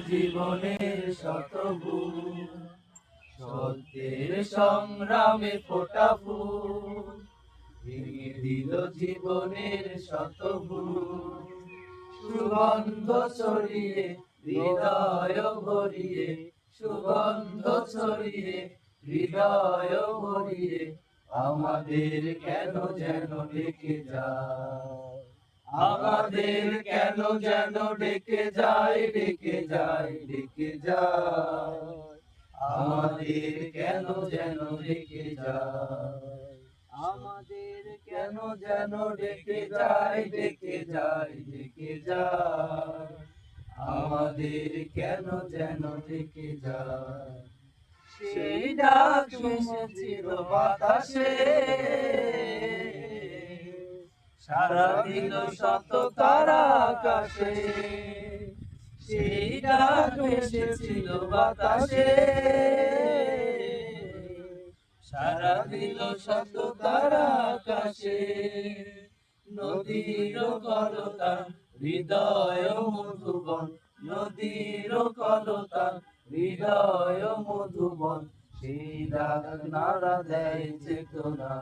জীবনের শত ভুল, সত্যের সংগ্রামে ফোটা ফুল ভেঙে দিল জীবনের শত ভুল। সুগন্ধ ছড়িয়ে হৃদয় ভরিয়ে, সুগন্ধ ছড়িয়ে হৃদয় ভরিয়ে আমাদের কেন যেন ডেকে যায়, আমাদের কেন যেন ডেকে যায়, ডেকে যায়, ডেকে যায়, আমাদের কেন যেন ডেকে যায়, আমাদের কেন যেন ডেকে যায়, ডেকে যায়, ডেকে যায়, আমাদের কেন যেন ডেকে যায়। সেই ডাক এসেছিল বাতাসে, সারা দিল শত তারা আকাশে। সেই ডাক এসেছিল বাতাসে, সারা দিল শত তারা আকাশে। নদীর কলতান হৃদয় মধুবন, নদীর কলতান হৃদয় মধুবন, সেই ডাক নাড়া দেয় চেতনা।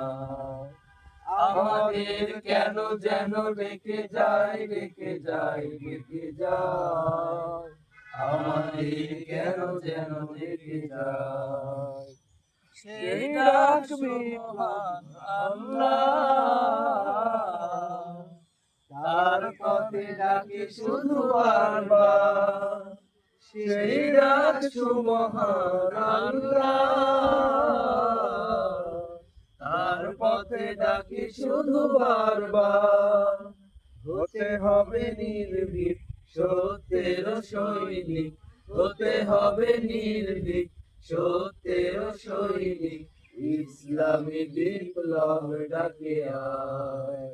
আমাদের কেন যেন ডেকে যায়, ডেকে যায়, ডেকে যায়, আমাদের কেন যেন ডেকে যায়। সেই ডাক মহান আল্লাহ, তার পথে ডাকে শুধু বারবার। সেই ডাক সুমহান আল্লাহ, তার পথে ডাকে শুধু বারবার। হতে হবে নির্ভীক সত্যের সৈনিক, হতে হবে নির্ভীক সত্যের সৈনিক, ইসলামী বিপ্লব ডাকে আয়।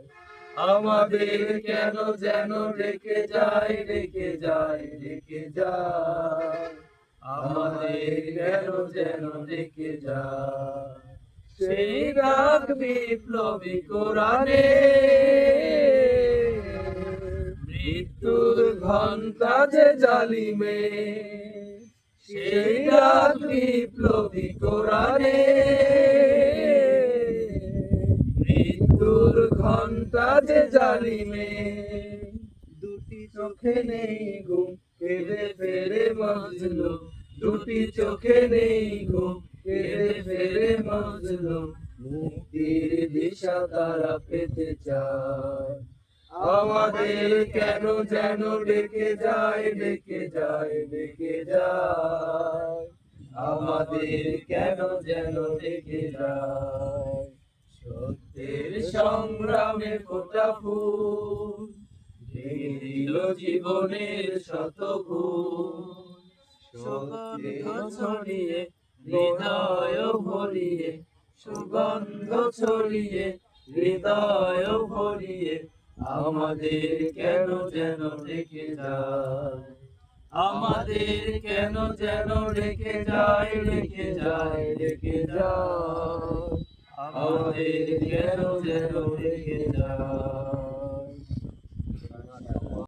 আমাদের কেন যেন ডেকে যায়, ডেকে যায়, ডেকে যায়, আমাদের কেন যেন ডেকে যায়। সেই ডাক বিপ্লবী কোরআনে, মৃত্যুর ঘণ্টা যে জালিমে। সেই ডাক বিপ্লবী কোরআনে, মৃত্যুর ঘণ্টা যে জালিমে। দুটি চোখে নেই ঘুম, কেঁদে ফেরে মজলুম, দুটি চোখে নেই ঘুম, কেঁদে ফেরে মজলুম, মুক্তির দিশা তারা পেতে চায়। আমাদের কেন যেন ডেকে যায়, ডেকে যায়, ডেকে যায়, আমাদের কেন যেন ডেকে যায়। সত্যের সংগ্রামে ফোটা ফুল ভেঙে দিল জীবনের শত ভুল। সুগন্ধ ছড়িয়ে হৃদয় ভরিয়ে, সুগন্ধ ছড়িয়ে হৃদয় ভরিয়ে আমাদের কেন যেন ডেকে যায়, আমাদের কেন যেন ডেকে যায়, ডেকে যায়, ডেকে যায়, আমাদের কেন যেন ডেকে যায়।